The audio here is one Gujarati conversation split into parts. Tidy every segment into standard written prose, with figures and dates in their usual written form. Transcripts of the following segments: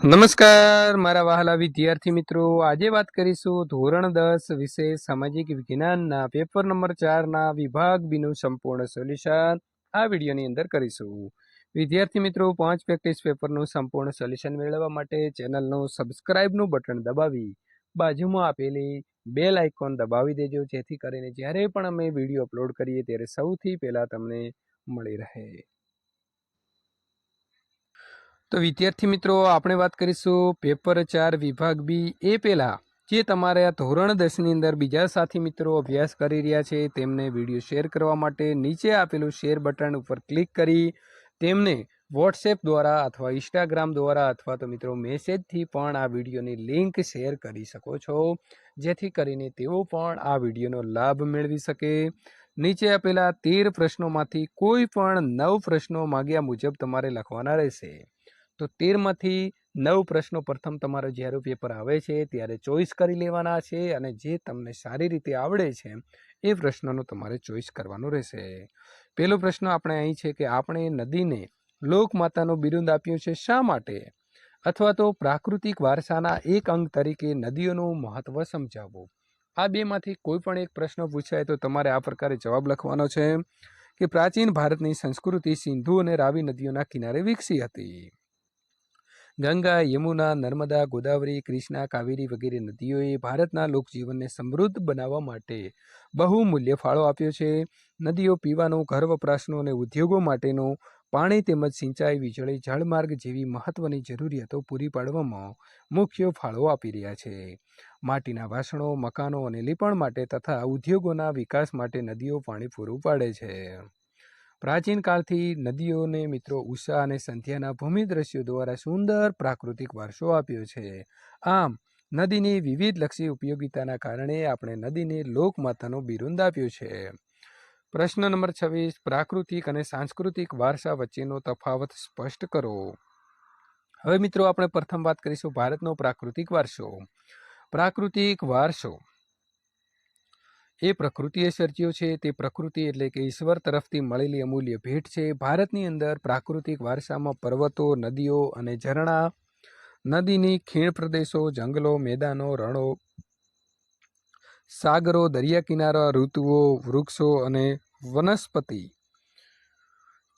નમસ્કાર મારા વહાલા વિદ્યાર્થી મિત્રો, આજે વાત કરીશું ધોરણ 10 વિષય સામાજિક વિજ્ઞાનના પેપર નંબર 4ના વિભાગ બીનું સંપૂર્ણ સોલ્યુશન આ વિડીયોની અંદર કરીશું। વિદ્યાર્થી મિત્રો, 5 પ્રેક્ટિસ પેપરનું સંપૂર્ણ સોલ્યુશન મેળવવા માટે ચેનલનું સબસ્ક્રાઇબનું બટન દબાવી બાજુમાં આપેલી બેલ આઇકોન દબાવી દેજો, જેથી કરીને જ્યારે પણ અમે વિડીયો અપલોડ કરીએ ત્યારે સૌથી પહેલાં તમને મળી રહે। તો વિદ્યાર્થી મિત્રો, આપણે વાત કરીશું પેપર 4 વિભાગ બી। એ પહેલાં જે તમારે આ ધોરણ 10ની અંદર બીજા સાથી મિત્રો અભ્યાસ કરી રહ્યા છે તેમને વિડીયો શેર કરવા માટે નીચે આપેલું શેર બટન ઉપર ક્લિક કરી તેમને વોટ્સએપ દ્વારા અથવા ઇન્સ્ટાગ્રામ દ્વારા અથવા તો મિત્રો મેસેજથી પણ આ વિડીયોની લિંક શેર કરી શકો છો, જેથી કરીને તેઓ પણ આ વિડીયોનો લાભ મેળવી શકે। નીચે આપેલા 13 પ્રશ્નોમાંથી કોઈ પણ 9 પ્રશ્નો માગ્યા મુજબ તમારે લખવાના રહેશે। તો 13માંથી 9 પ્રશ્નો પ્રથમ તમારો જ્યારે પેપર આવે છે ત્યારે ચોઈસ કરી લેવાના છે, અને જે તમને સારી રીતે આવડે છે એ પ્રશ્નોનો તમારે ચોઈસ કરવાનું રહેશે। પહેલો પ્રશ્ન આપણે અહીં છે કે આપણે નદીને લોકમાતાનું બિરુદ આપ્યું છે શા માટે, અથવા તો પ્રાકૃતિક વારસાના એક અંગ તરીકે નદીઓનું મહત્વ સમજાવો। આ બેમાંથી કોઈ પણ એક પ્રશ્ન પૂછાય તો તમારે આ પ્રકારે જવાબ લખવાનો છે કે પ્રાચીન ભારતની સંસ્કૃતિ સિંધુ અને રાવી નદીઓના કિનારે વિકસી હતી। ગંગા, યમુના, નર્મદા, ગોદાવરી, કૃષ્ણા, કાવેરી વગેરે નદીઓએ ભારતના લોકજીવનને સમૃદ્ધ બનાવવા માટે બહુમૂલ્ય ફાળો આપ્યો છે। નદીઓ પીવાનું, ઘર વપરાશનું અને ઉદ્યોગો માટેનું પાણી તેમજ સિંચાઈ, વીજળી, જળમાર્ગ જેવી મહત્વની જરૂરિયાતો પૂરી પાડવામાં મુખ્ય ફાળો આપી રહ્યા છે। માટીના વાસણો, મકાનો અને લીપણ માટે તથા ઉદ્યોગોના વિકાસ માટે નદીઓ પાણી પૂરું પાડે છે। પ્રાચીન કાળથી નદીઓને મિત્રો ઉષા અને સંધ્યાના ભૂમિ દ્રશ્યો દ્વારા સુંદર પ્રાકૃતિક વારસો આપ્યો છે। આમ નદીની વિવિધ લક્ષી ઉપયોગિતાના કારણે આપણે નદીને લોકમાતાનો બિરુદ આપ્યો છે। પ્રશ્ન નંબર 26, પ્રાકૃતિક અને સાંસ્કૃતિક વારસા વચ્ચેનો તફાવત સ્પષ્ટ કરો। હવે મિત્રો આપણે પ્રથમ વાત કરીશું ભારતનો પ્રાકૃતિક વારસો। પ્રાકૃતિક વારસો એ પ્રકૃતિએ સર્જ્યો છે। તે પ્રકૃતિ એટલે કે ઈશ્વર તરફથી મળેલી અમૂલ્ય ભેટ છે। ભારતની અંદર પ્રાકૃતિક વારસામાં પર્વતો, નદીઓ અને ઝરણા, નદીની ખીણ પ્રદેશો, જંગલો, મેદાનો, રણો, સાગરો, દરિયા કિનારા, ઋતુઓ, વૃક્ષો અને વનસ્પતિ,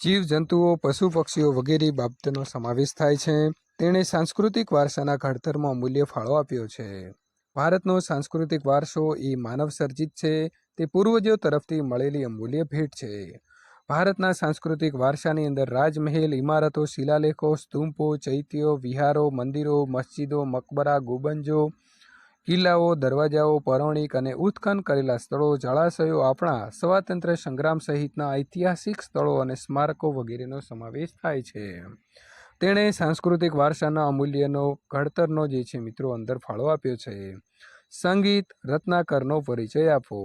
જીવજંતુઓ, પશુ પક્ષીઓ વગેરે બાબતોનો સમાવેશ થાય છે। તેણે સાંસ્કૃતિક વારસાના ઘડતરમાં અમૂલ્ય ફાળો આપ્યો છે। ભારતનો સાંસ્કૃતિક વારસો એ માનવ સર્જિત છે। તે પૂર્વજો તરફથી મળેલી અમૂલ્ય ભેટ છે। ભારતના સાંસ્કૃતિક વારસાની અંદર રાજમહેલ, ઇમારતો, શિલાલેખો, સ્તૂપો, ચૈત્યો, વિહારો, મંદિરો, મસ્જિદો, મકબરા, ગુંબજો, કિલ્લાઓ, દરવાજાઓ, પૌરાણિક અને ઉત્ખનન કરેલા સ્થળો, જળાશયો, આપણા સ્વાતંત્ર્ય સંગ્રામ સહિતના ઐતિહાસિક સ્થળો અને સ્મારકો વગેરેનો સમાવેશ થાય છે। તેણે સાંસ્કૃતિક વારસાના અમૂલ્યનો ઘડતરનો જે છે મિત્રો અંદર ફાળો આપ્યો છે। સંગીત રત્નાકરનો પરિચય આપો।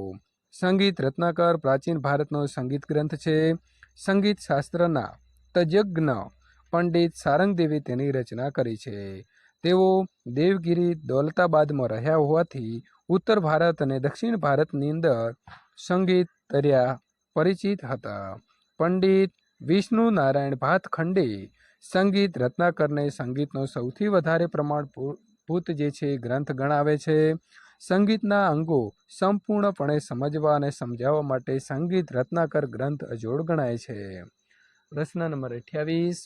સંગીત રત્નાકર પ્રાચીન ભારતનો સંગીત ગ્રંથ છે। સંગીત શાસ્ત્રના તજજ્ઞ પંડિત સારંગદેવે તેની રચના કરી છે। તેઓ દેવગિરી, દૌલતાબાદમાં રહ્યા હોવાથી ઉત્તર ભારત અને દક્ષિણ ભારતની અંદર સંગીત તર્યા પરિચિત હતા। પંડિત વિષ્ણુ નારાયણ ભાતખંડે સંગીત રત્નાકરને સંગીતનો સૌથી વધારે પ્રમાણભૂત જે છે ગ્રંથ ગણાવે છે। સંગીતના અંગો સંપૂર્ણપણે સમજવા અને સમજાવવા માટે સંગીત રત્નાકર ગ્રંથ અજોડ ગણાય છે। પ્રશ્ન નંબર 28,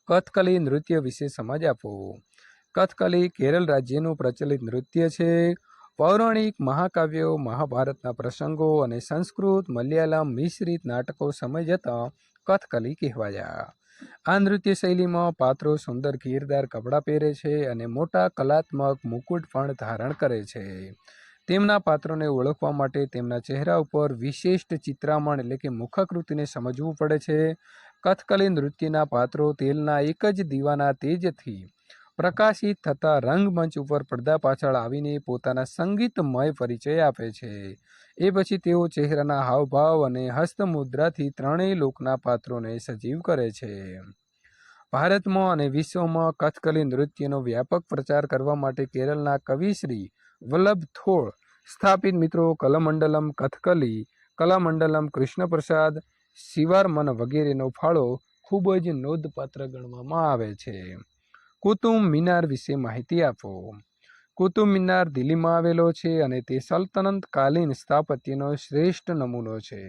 કથકલી નૃત્ય વિશે સમજ આપો। કથકલી કેરળ રાજ્યનું પ્રચલિત નૃત્ય છે। પૌરાણિક મહાકાવ્યો, મહાભારતના પ્રસંગો અને સંસ્કૃત, મલયાલમ મિશ્રિત નાટકો સમય જતાં કથકલી કહેવાયા। આ નૃત્ય શૈલીમાં પાત્રો સુંદર ઘેરદાર કપડાં પહેરે છે અને મોટા કલાત્મક મુકુટ પણ ધારણ કરે છે। તેમના પાત્રોને ઓળખવા માટે તેમના ચહેરા ઉપર વિશિષ્ટ ચિત્રામણ એટલે કે મુખાકૃતિને સમજવું પડે છે। કથકલી નૃત્યના પાત્રો તેલના એક જ દીવાના તેજથી પ્રકાશિત થતા રંગમંચ ઉપર પડદા પાછળ આવીને પોતાના સંગીતમય પરિચય આપે છે। એ પછી તેઓ ચહેરાના હાવભાવ અને હસ્તમુદ્રાથી ત્રણેય લોકના પાત્રોને સજીવ કરે છે। ભારતમાં અને વિશ્વમાં કથકલી નૃત્યનો વ્યાપક પ્રચાર કરવા માટે કેરળના કવિશ્રી વલ્લભ થોળ સ્થાપિત મિત્રો કલામંડલમ કથકલી, કલામંડલમ કૃષ્ણપ્રસાદ, શિવારમન વગેરેનો ફાળો ખૂબ જ નોંધપાત્ર ગણવામાં આવે છે। કુતુબ મિનાર વિશે માહિતી આપો. કુતુબ મિનાર દિલ્હીમાં આવેલો છે અને તે સલ્તનતકાલીન સ્થાપત્યનો શ્રેષ્ઠ નમૂનો છે.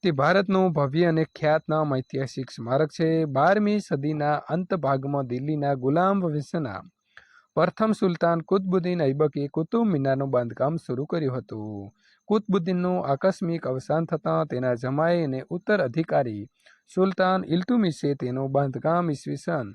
તે ભારતનું ભવ્ય અને ખ્યાતનામ ઐતિહાસિક સ્મારક છે. 12મી સદીના અંત ભાગમાં દિલ્હીના ગુલામ વંશના પ્રથમ સુલતાન કુતબુદ્દીન ઐબકે કુતુબ મિનારનું બાંધકામ શરૂ કર્યું હતું. કુતબુદ્દીનનું આકસ્મિક અવસાન થતાં તેના જમાઈ અને ઉત્તરાધિકારી સુલતાન ઇલ્તુમિશે તેનું બાંધકામ ઈસવીસન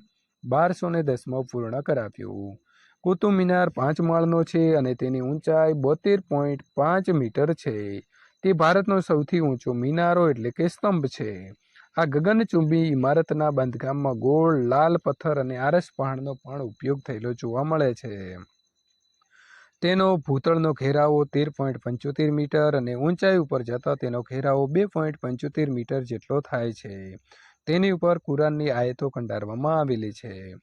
1210માં પૂર્ણ કરાવ્યું. કુતુબ મિનાર 5 માળનો છે અને તેની ઊંચાઈ 72.5 મીટર છે. તે ભારતનો સૌથી ઊંચો મિનારો એટલે કે સ્તંભ છે. આ ગગનચુંબી ઇમારતના બાંધકામમાં ગોળ, લાલ પથ્થર અને આરસ પહાડનો પણ ઉપયોગ થયેલો જોવા મળે છે. તેનો ભૂતળનો ઘેરાવો 13.75 મીટર અને ઊંચાઈ ઉપર જતાં તેનો ઘેરાવો 2.75 મીટર જેટલો થાય છે. તેની ઉપર કુરાનની આયતો કંડારવામાં આવેલી છે.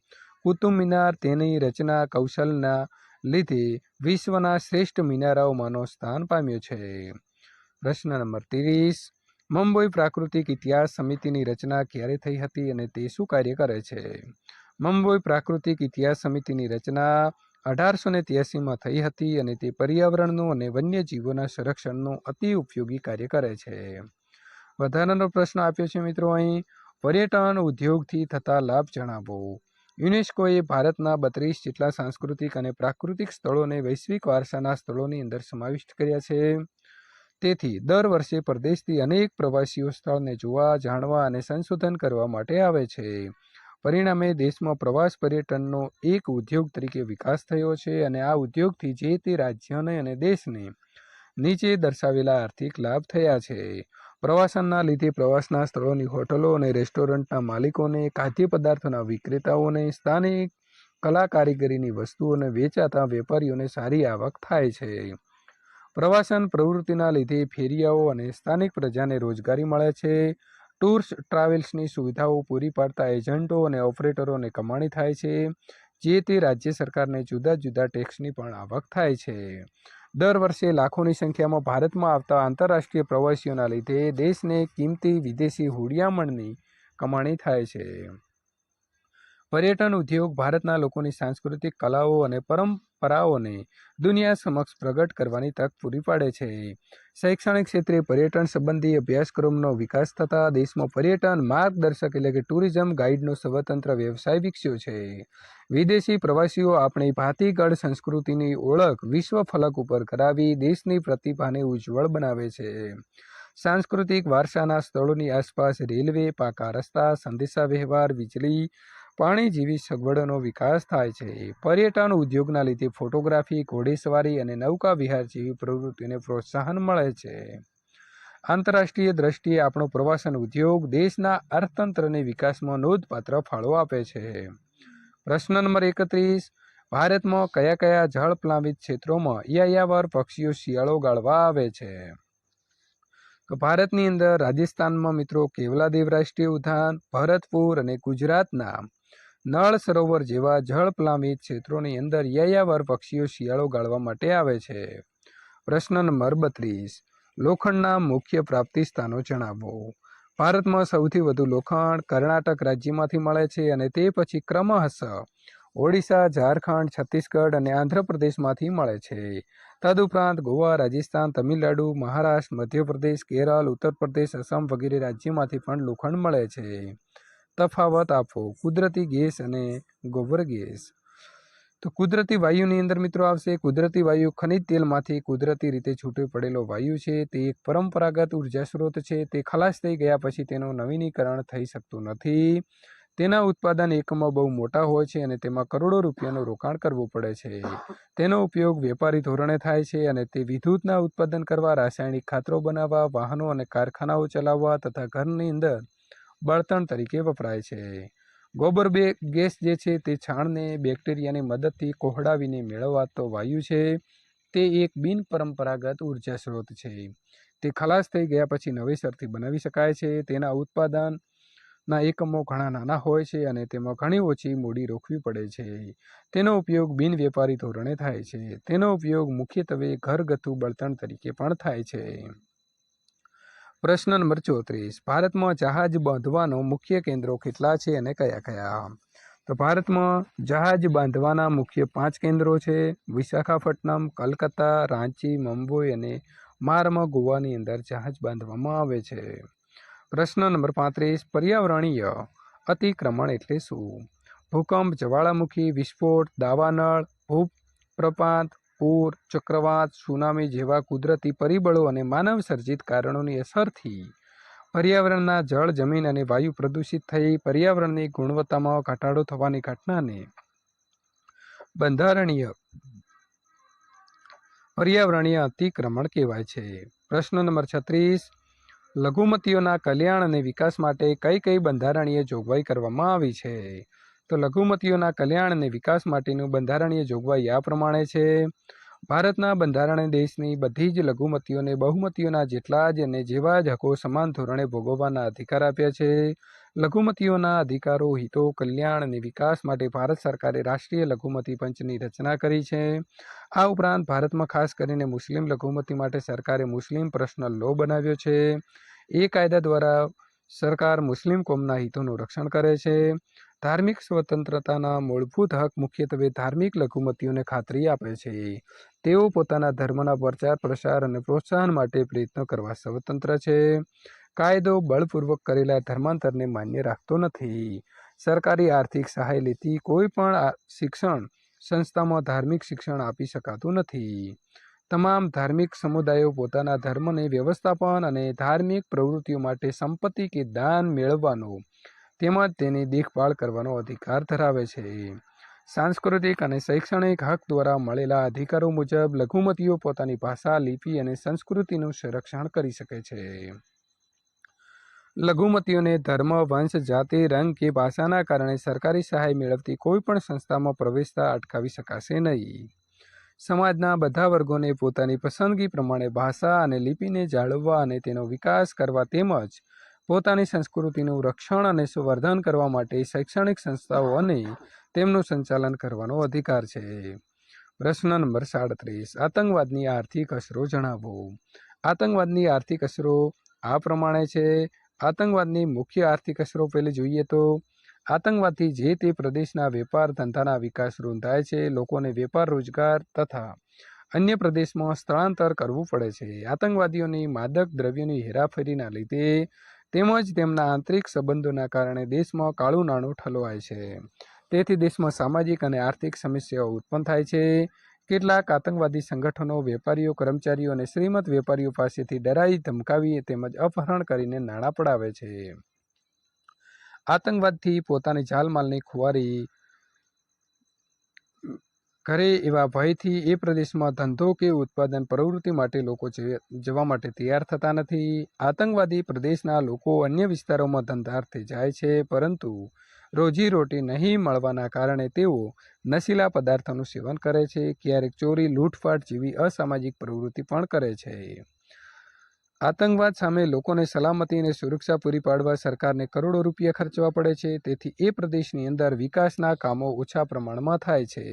કુતુબ મિનાર તેની રચના કૌશલના લીધે વિશ્વના શ્રેષ્ઠ મિનારાઓમાંનો સ્થાન પામ્યો છે. પ્રશ્ન નંબર 30. મુંબઈ પ્રાકૃતિક ઇતિહાસ સમિતિની રચના ક્યારે થઈ હતી અને તે શું કાર્ય કરે છે? મુંબઈ પ્રાકૃતિક ઇતિહાસ સમિતિની રચના 1883માં થઈ હતી અને તે પર્યાવરણનું અને વન્યજીવોના સંરક્ષણનું અતિ ઉપયોગી કાર્ય કરે છે. વધારાનો પ્રશ્ન આપ્યો છે મિત્રો અહીં, પર્યટન ઉદ્યોગથી થતા લાભ જણાવો. યુનેસ્કોએ ભારતના 32 જેટલા સાંસ્કૃતિક અને પ્રાકૃતિક સ્થળોને વૈશ્વિક વારસાના સ્થળોની અંદર સમાવિષ્ટ કર્યા છે. તેથી દર વર્ષે પરદેશથી અનેક પ્રવાસીઓ સ્થળને જોવા, જાણવા અને સંશોધન કરવા માટે આવે છે. પરિણામે દેશમાં પ્રવાસ પર્યટનનો એક ઉદ્યોગ તરીકે વિકાસ થયો છે અને આ ઉદ્યોગથી જે તે રાજ્યને અને દેશને નીચે દર્શાવેલા આર્થિક લાભ થયા છે. પ્રવાસનના લીધે પ્રવાસના સ્થળોની હોટલો અને રેસ્ટોરન્ટના માલિકોને, ખાદ્ય પદાર્થોના વિક્રેતાઓને, સ્થાનિક કલા કારીગરીની વસ્તુઓને વેચાતા વેપારીઓને સારી આવક થાય છે. પ્રવાસન પ્રવૃત્તિના લીધે ફેરિયાઓ અને સ્થાનિક પ્રજાને રોજગારી મળે છે. ટૂર્સ ટ્રાવેલ્સની સુવિધાઓ પૂરી પાડતા એજન્ટો અને ઓપરેટરોને કમાણી થાય છે. જે તે રાજ્ય સરકારને જુદા જુદા ટેક્સની પણ આવક થાય છે. દર વર્ષે લાખોની સંખ્યામાં ભારતમાં આવતા આંતરરાષ્ટ્રીય પ્રવાસીઓના લીધે દેશને કિંમતી વિદેશી હુડિયામણની કમાણી થાય છે. પર્યટન ઉદ્યોગ ભારતના લોકોની સાંસ્કૃતિક કલાઓ અને પરંપરાઓને દુનિયા સમક્ષ પ્રગટ કરવાની તક પૂરી પાડે છે. શૈક્ષણિક ક્ષેત્રે પર્યટન સંબંધી અભ્યાસક્રમનો વિકાસ થતાં દેશમાં પર્યટન માર્ગદર્શક એટલે કે ટુરિઝમ ગાઈડનો સ્વતંત્ર વ્યવસાય વિકસ્યો છે. વિદેશી પ્રવાસીઓ આપણી ભાતીગળ સંસ્કૃતિની ઓળખ વિશ્વ ફલક ઉપર કરાવી દેશની પ્રતિભાને ઉજ્જવળ બનાવે છે. સાંસ્કૃતિક વારસાના સ્થળોની આસપાસ રેલવે, પાકા રસ્તા, સંદેશાવ્યવહાર, વીજળી, પાણી જેવી સગવડોનો વિકાસ થાય છે. પર્યટન ઉદ્યોગના લીધે ફોટોગ્રાફી, ઘોડેસવારી અને નૌકા વિહાર જેવી પ્રવૃત્તિઓને પ્રોત્સાહન મળે છે. આંતરરાષ્ટ્રીય દ્રષ્ટિએ આપણો પ્રવાસન ઉદ્યોગ દેશના અર્થતંત્રને વિકાસમાં નોંધપાત્ર ફાળો આપે છે. પ્રશ્ન નંબર 31. ભારતમાં કયા કયા જળપ્લાવિત ક્ષેત્રોમાં યાયાવર પક્ષીઓ શિયાળો ગાળવા આવે છે? તો ભારતની અંદર રાજસ્થાનમાં મિત્રો કેવલાદેવ રાષ્ટ્રીય ઉદ્યાન, ભરતપુર અને ગુજરાતના નળ સરોવર જેવા જળપ્લાવિત ક્ષેત્રોની અંદર યાયાવર પક્ષીઓ શિયાળો ગાળવા માટે આવે છે. પ્રશ્ન નંબર 32. લોખંડના મુખ્ય પ્રાપ્તિ સ્થાનો જણાવો. ભારતમાં સૌથી વધુ લોખંડ કર્ણાટક રાજ્યમાંથી મળે છે અને તે પછી ક્રમશઃ ઓડિશા, ઝારખંડ, છત્તીસગઢ અને આંધ્રપ્રદેશમાંથી મળે છે. તદુપરાંત ગોવા, રાજસ્થાન, તમિલનાડુ, મહારાષ્ટ્ર, મધ્યપ્રદેશ, કેરળ, ઉત્તર પ્રદેશ, અસમ વગેરે રાજ્યોમાંથી પણ લોખંડ મળે છે. તફાવત આપો. કુદરતી ગેસ અને ગોબર ગેસ. તો કુદરતી વાયુની અંદર મિત્રો આવશે કુદરતી વાયુ ખનિજ તેલમાંથી કુદરતી રીતે છૂટો પડેલો વાયુ છે. તે એક પરંપરાગત ઉર્જા સ્ત્રોત છે. તે ખલાસ થઈ ગયા પછી તેનું નવીનીકરણ થઈ શકતું નથી. તેના ઉત્પાદન એકમો બહુ મોટા હોય છે અને તેમાં કરોડો રૂપિયાનું રોકાણ કરવું પડે છે. તેનો ઉપયોગ વેપારી ધોરણે થાય છે અને તે વિદ્યુતના ઉત્પાદન કરવા, રાસાયણિક ખાતરો બનાવવા, વાહનો અને કારખાનાઓ ચલાવવા તથા ઘરની અંદર બળતણ તરીકે વપરાય છે. ગોબર ગેસ જે છે તે છાણને બેક્ટેરિયાની મદદથી કોહડાવીને મેળવાતો વાયુ છે. તે એક બિનપરંપરાગત ઉર્જા સ્ત્રોત છે. તે ખલાસ થઈ ગયા પછી નવેસરથી બનાવી શકાય છે. તેના ઉત્પાદનના એકમો ઘણા નાના હોય છે અને તેમાં ઘણી ઓછી મૂડી રોકવી પડે છે. તેનો ઉપયોગ બિનવેપારી ધોરણે થાય છે. તેનો ઉપયોગ મુખ્યત્વે ઘરગથ્થુ બળતણ તરીકે પણ થાય છે. પ્રશ્ન નંબર 34. ભારતમાં જહાજ બાંધવાનો મુખ્ય કેન્દ્રો કેટલા છે અને કયા કયા? તો ભારતમાં જહાજ બાંધવાના મુખ્ય 5 કેન્દ્રો છે: વિશાખાપટ્ટનમ, કલકત્તા, રાંચી, મુંબઈ અને મારમ ગોવાની અંદર જહાજ બાંધવામાં આવે છે. પ્રશ્ન નંબર 35, પર્યાવરણીય અતિક્રમણ એટલે શું? ભૂકંપ, જ્વાળામુખી વિસ્ફોટ, દાવાનળ, ભૂપ્રપાત, પૂર, ચક્રવાત, સુનામી જેવા કુદરતી પરિબળો અને માનવ સર્જિત કારણોની અસરથી પર્યાવરણના જળ, જમીન અને વાયુ પ્રદૂષિત થઈ પર્યાવરણની ગુણવત્તામાં ઘટાડો થવાની ઘટનાને બંધારણીય પર્યાવરણીય અતિક્રમણ કહેવાય છે. પ્રશ્ન નંબર 36, લઘુમતીઓના કલ્યાણ અને વિકાસ માટે કઈ કઈ બંધારણીય જોગવાઈ કરવામાં આવી છે? તો લઘુમતીઓના કલ્યાણ અને વિકાસ માટેનું બંધારણીય જોગવાઈ આ પ્રમાણે છે: ભારતના બંધારણે દેશની બધી જ લઘુમતીઓને બહુમતીઓના જેટલા જ અને જેવા જ હકો સમાન ધોરણે ભોગવવાના અધિકાર આપ્યા છે. લઘુમતીઓના અધિકારો, હિતો, કલ્યાણ અને વિકાસ માટે ભારત સરકારે રાષ્ટ્રીય લઘુમતી પંચની રચના કરી છે. આ ઉપરાંત ભારતમાં ખાસ કરીને મુસ્લિમ લઘુમતી માટે સરકારે મુસ્લિમ પર્સનલ લો બનાવ્યો છે. એ કાયદા દ્વારા સરકાર મુસ્લિમ કોમના હિતોનું રક્ષણ કરે છે. ધાર્મિક સ્વતંત્રતાના મૂળભૂત હક મુખ્યત્વે ધાર્મિક લઘુમતીઓને ખાતરી આપે છે. તેઓ પોતાના ધર્મના પ્રચાર, પ્રસાર અને પ્રોત્સાહન માટે પ્રયત્નો કરવા સ્વતંત્ર છે. કાયદો બળપૂર્વક કરેલા ધર્માંતરને માન્ય રાખતો નથી. સરકારી આર્થિક સહાય લેતી કોઈ પણ શિક્ષણ સંસ્થામાં ધાર્મિક શિક્ષણ આપી શકાતું નથી. તમામ ધાર્મિક સમુદાયો પોતાના ધર્મને વ્યવસ્થાપન અને ધાર્મિક પ્રવૃત્તિઓ માટે સંપત્તિ કે દાન મેળવવાનો તેમજ તેની દેખભાળ કરવાનો અધિકાર ધરાવે છે. સાંસ્કૃતિક અને શૈક્ષણિક હક દ્વારા મળેલા અધિકારો મુજબ લઘુમતીઓ પોતાની ભાષા, લિપિ અને સંસ્કૃતિનું સંરક્ષણ કરી શકે છે. લઘુમતીઓને ધર્મ, વંશ, જાતિ, રંગ કે ભાષાના કારણે સરકારી સહાય મેળવતી કોઈ પણ સંસ્થામાં પ્રવેશતા અટકાવી શકાશે નહીં. સમાજના બધા વર્ગોને પોતાની પસંદગી પ્રમાણે ભાષા અને લિપિને જાળવવા અને તેનો વિકાસ કરવા તેમજ પોતાની સંસ્કૃતિનું રક્ષણ અને સંવર્ધન કરવા માટે શૈક્ષણિક સંસ્થાઓ અને તેમનું સંચાલન કરવાનો અધિકાર છે. પ્રશ્ન નંબર 37, આતંકવાદની આર્થિક અસરો જણાવો. આતંકવાદની આર્થિક અસરો આ પ્રમાણે છે: આતંકવાદની મુખ્ય આર્થિક અસરો પહેલી જોઈએ તો આતંકવાદથી જે તે પ્રદેશના વેપાર ધંધાના વિકાસ રૂંધાય છે. લોકોને વેપાર, રોજગાર તથા અન્ય પ્રદેશમાં સ્થળાંતર કરવું પડે છે. આતંકવાદીઓની માદક દ્રવ્યોની હેરાફેરીના લીધે તેમજ તેમના આંતરિક સંબંધોના કારણે દેશમાં કાળું નાણું ઠલવાય છે. તેથી દેશમાં સામાજિક અને આર્થિક સમસ્યાઓ ઉત્પન્ન થાય છે. કેટલાક આતંકવાદી સંગઠનો વેપારીઓ, કર્મચારીઓ અને શ્રીમંત વેપારીઓ પાસેથી ડરાવી, ધમકાવી તેમજ અપહરણ કરીને નાણાં પડાવે છે. આતંકવાદથી પોતાની જાનમાલની ખુવારી કરે એવા ભયથી એ પ્રદેશમાં ધંધો કે ઉત્પાદન પ્રવૃત્તિ માટે લોકો જવા માટે તૈયાર થતા નથી. આતંકવાદી પ્રદેશના લોકો અન્ય વિસ્તારોમાં ધંધાર્થે જાય છે, પરંતુ રોજીરોટી નહીં મળવાના કારણે તેઓ નશીલા પદાર્થોનું સેવન કરે છે. ક્યારેક ચોરી, લૂંટફાટ જેવી અસામાજિક પ્રવૃત્તિ પણ કરે છે. આતંકવાદ સામે લોકોને સલામતી અને સુરક્ષા પૂરી પાડવા સરકારને કરોડો રૂપિયા ખર્ચવા પડે છે. તેથી એ પ્રદેશની અંદર વિકાસના કામો ઓછા પ્રમાણમાં થાય છે.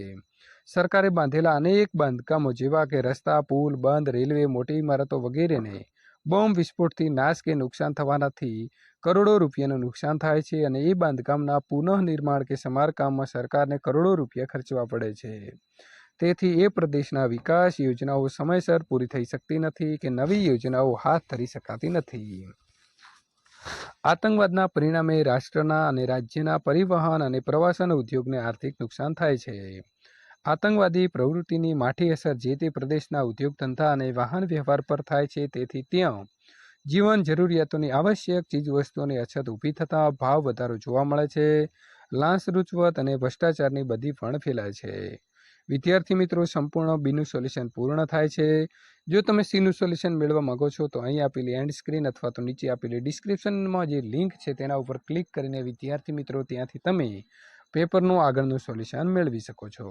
સરકારે બાંધેલા અનેક બાંધકામો જેવા કે રસ્તા, પુલ, બંધ, રેલવે, મોટી ઇમારતો વગેરેને બોમ્બ વિસ્ફોટથી નાશ કે નુકસાન થવાનાથી કરોડો રૂપિયાનું નુકસાન થાય છે અને એ બાંધકામના પુનઃનિર્માણ કે સમારકામમાં સરકારને કરોડો રૂપિયા ખર્ચવા પડે છે. તેથી એ પ્રદેશના વિકાસ યોજનાઓ સમયસર પૂરી થઈ શકતી નથી કે નવી યોજનાઓ હાથ ધરી શકાતી નથી. આતંકવાદના પરિણામે રાષ્ટ્રના અને રાજ્યના પરિવહન અને પ્રવાસન ઉદ્યોગને આર્થિક નુકસાન થાય છે. આતંકવાદી પ્રવૃત્તિની માઠી અસર જે તે પ્રદેશના ઉદ્યોગ ધંધા અને વાહન વ્યવહાર પર થાય છે. તેથી ત્યાં જીવન જરૂરિયાતોની આવશ્યક ચીજવસ્તુઓની અછત ઊભી થતાં ભાવ વધારો જોવા મળે છે. લાંચ રૂશ્વત અને ભ્રષ્ટાચારની બધી પણ ફેલાય છે. વિદ્યાર્થી મિત્રો, સંપૂર્ણ બીનું સોલ્યુશન પૂર્ણ થાય છે. જો તમે સીનું સોલ્યુશન મેળવવા માંગો છો તો અહીં આપેલી એન્ડ સ્ક્રીન અથવા તો નીચે આપેલી ડિસ્ક્રિપ્શનમાં જે લિંક છે તેના ઉપર ક્લિક કરીને વિદ્યાર્થી મિત્રો ત્યાંથી તમે પેપરનું આગળનું સોલ્યુશન મેળવી શકો છો.